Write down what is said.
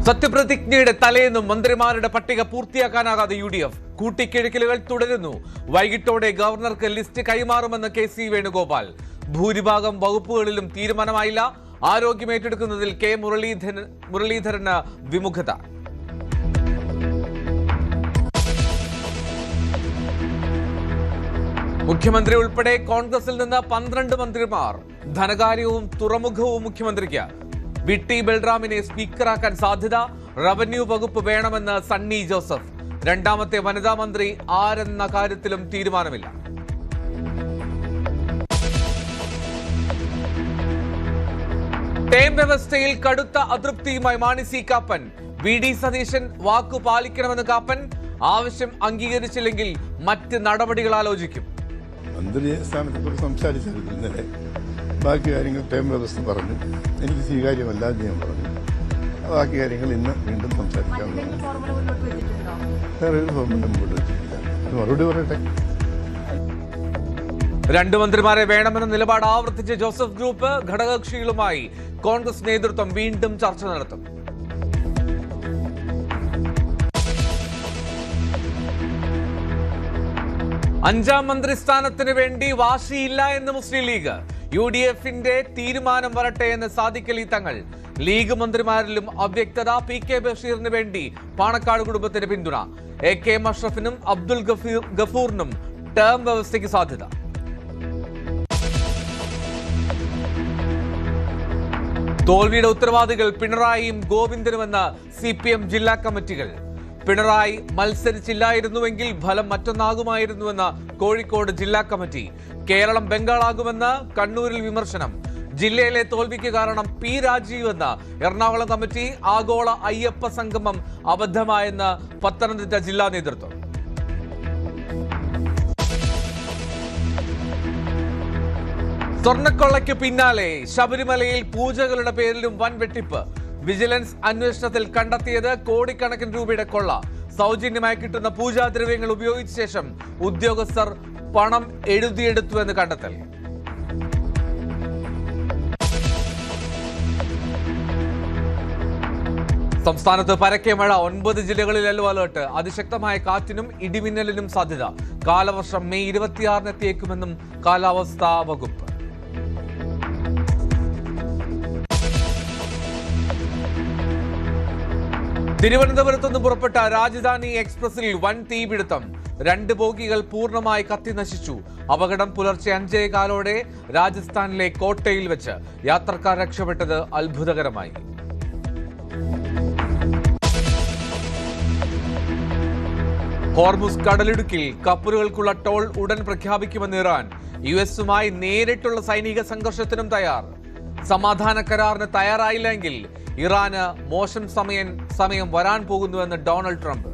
സത്യപ്രതിജ്ഞയുടെ തലേന്നും മന്ത്രിമാരുടെ പട്ടിക പൂർത്തിയാക്കാനാകാതെ UDF. കൂട്ടിക്കിഴക്കലുകൾ തുടരുന്നു. വൈകിട്ടോടെ ഗവർണർക്ക് ലിസ്റ്റ് കൈമാറുമെന്ന് KC വേണുഗോപാൽ. ഭൂരിഭാഗം വകുപ്പുകളിലും തീരുമാനമായില്ല. ആരോഗ്യം ഏറ്റെടുക്കുന്നതിൽ K മുരളീധരന് വിമുഖത. മുഖ്യമന്ത്രി ഉൾപ്പെടെ കോൺഗ്രസിൽ നിന്ന് 12 മന്ത്രിമാർ. ധനകാര്യവും തുറമുഖവും മുഖ്യമന്ത്രിക്ക്. VT ബൽറാമിനെ സ്പീക്കറാക്കാൻ സാധ്യത. റവന്യൂ വകുപ്പ് വേണമെന്ന് സണ്ണി ജോസഫ്. രണ്ടാമത്തെ വനിതാ മന്ത്രി ആരെന്ന കാര്യത്തിലും തീരുമാനമില്ല. ടേം വ്യവസ്ഥയിൽ കടുത്ത അതൃപ്തിയുമായി മാണി സി കാപ്പൻ. VD സതീശൻ വാക്കു പാലിക്കണമെന്ന് കാപ്പൻ. ആവശ്യം അംഗീകരിച്ചില്ലെങ്കിൽ മറ്റ് നടപടികൾ ആലോചിക്കും. മന്ത്രി സ്ഥാനത്തെക്കുറിച്ച് സംസാരിച്ചിരുന്നു ഇന്നലെ. ബാക്കി കാര്യങ്ങൾ ടേം വ്യവസ്ഥ പറഞ്ഞു. എനിക്ക് സ്വീകാര്യമല്ല എന്ന് ഞാൻ പറഞ്ഞു. ബാക്കി കാര്യങ്ങൾ ഇന്ന് വീണ്ടും സംസാരിക്കാം. വേറെ ഒരു ഫോർമുല മുമ്പോട്ട് വെച്ചിട്ടില്ല. മറുപടി പറയട്ടെ. 2 മന്ത്രിമാരെ വേണമെന്ന നിലപാട് ആവർത്തിച്ച് ജോസഫ് ഗ്രൂപ്പ്. ഘടകകക്ഷികളുമായി കോൺഗ്രസ് നേതൃത്വം വീണ്ടും ചർച്ച നടത്തും. അഞ്ചാം മന്ത്രിസ്ഥാനത്തിന് വേണ്ടി വാശിയില്ല എന്ന് മുസ്ലിം ലീഗ്. UDFന്റെ തീരുമാനം വരട്ടെ എന്ന് സാദിഖ് അലി തങ്ങൾ. ലീഗ് മന്ത്രിമാരിലും അവ്യക്തത. PK ബഷീറിന് വേണ്ടി പാണക്കാട് കുടുംബത്തിന് പിന്തുണ. AKM അഷ്റഫിനും അബ്ദുൽ ഗഫൂറിനും ടേം വ്യവസ്ഥയ്ക്ക് സാധ്യത. തോൽവിയുടെ ഉത്തരവാദികൾ പിണറായിയും ഗോവിന്ദനുമെന്ന് CPM ജില്ലാ കമ്മിറ്റികൾ. പിണറായി മത്സരിച്ചില്ലായിരുന്നുവെങ്കിൽ ഫലം മറ്റൊന്നാകുമായിരുന്നുവെന്ന കോഴിക്കോട് ജില്ലാ കമ്മിറ്റി. കേരളം ബംഗാളാകുമെന്ന് കണ്ണൂരിൽ വിമർശനം. ജില്ലയിലെ തോൽവിക്ക് കാരണം P രാജീവ് എന്ന എറണാകുളം കമ്മിറ്റി. ആഗോള അയ്യപ്പ സംഗമം അബദ്ധമായെന്ന് പത്തനംതിട്ട ജില്ലാ നേതൃത്വം. സ്വർണ്ണക്കൊള്ളയ്ക്ക് പിന്നാലെ ശബരിമലയിൽ പൂജകളുടെ പേരിലും വൻ വെട്ടിപ്പ്. വിജിലൻസ് അന്വേഷണത്തിൽ കണ്ടെത്തിയത് കോടിക്കണക്കിന് രൂപയുടെ കൊള്ള. സൗജന്യമായി കിട്ടുന്ന പൂജാദ്രവ്യങ്ങൾ ഉപയോഗിച്ച ശേഷം ഉദ്യോഗസ്ഥർ പണം എഴുതിയെടുത്തുവെന്ന് കണ്ടെത്തൽ. സംസ്ഥാനത്ത് പരക്കെ മഴ. 9 ജില്ലകളിൽ യെല്ലോ അലർട്ട്. അതിശക്തമായ കാറ്റിനും ഇടിമിന്നലിനും സാധ്യത. കാലവർഷം മെയ് 26 എത്തിയേക്കുമെന്നും കാലാവസ്ഥാ വകുപ്പ്. തിരുവനന്തപുരത്ത് നിന്ന് പുറപ്പെട്ട രാജധാനി എക്സ്പ്രസിൽ വൻ തീപിടുത്തം. 2 ബോഗികൾ പൂർണ്ണമായി കത്തി നശിച്ചു. അപകടം പുലർച്ചെ 5:15 രാജസ്ഥാനിലെ കോട്ടയിൽ വെച്ച്. യാത്രക്കാർ രക്ഷപ്പെട്ടത് അത്ഭുതകരമായി. ഹോർമുസ് കടലിടുക്കിൽ കപ്പലുകൾക്കുള്ള ടോൾ ഉടൻ പ്രഖ്യാപിക്കുമെന്ന് ഇറാൻ. US-മായി നേരിട്ടുള്ള സൈനിക സംഘർഷത്തിനും തയ്യാർ. സമാധാന കരാറിന് തയ്യാറായില്ലെങ്കിൽ ഇറാന് മോശം സമയം വരാൻ പോകുന്നുവെന്ന് ഡൊണാൾഡ് ട്രംപ്.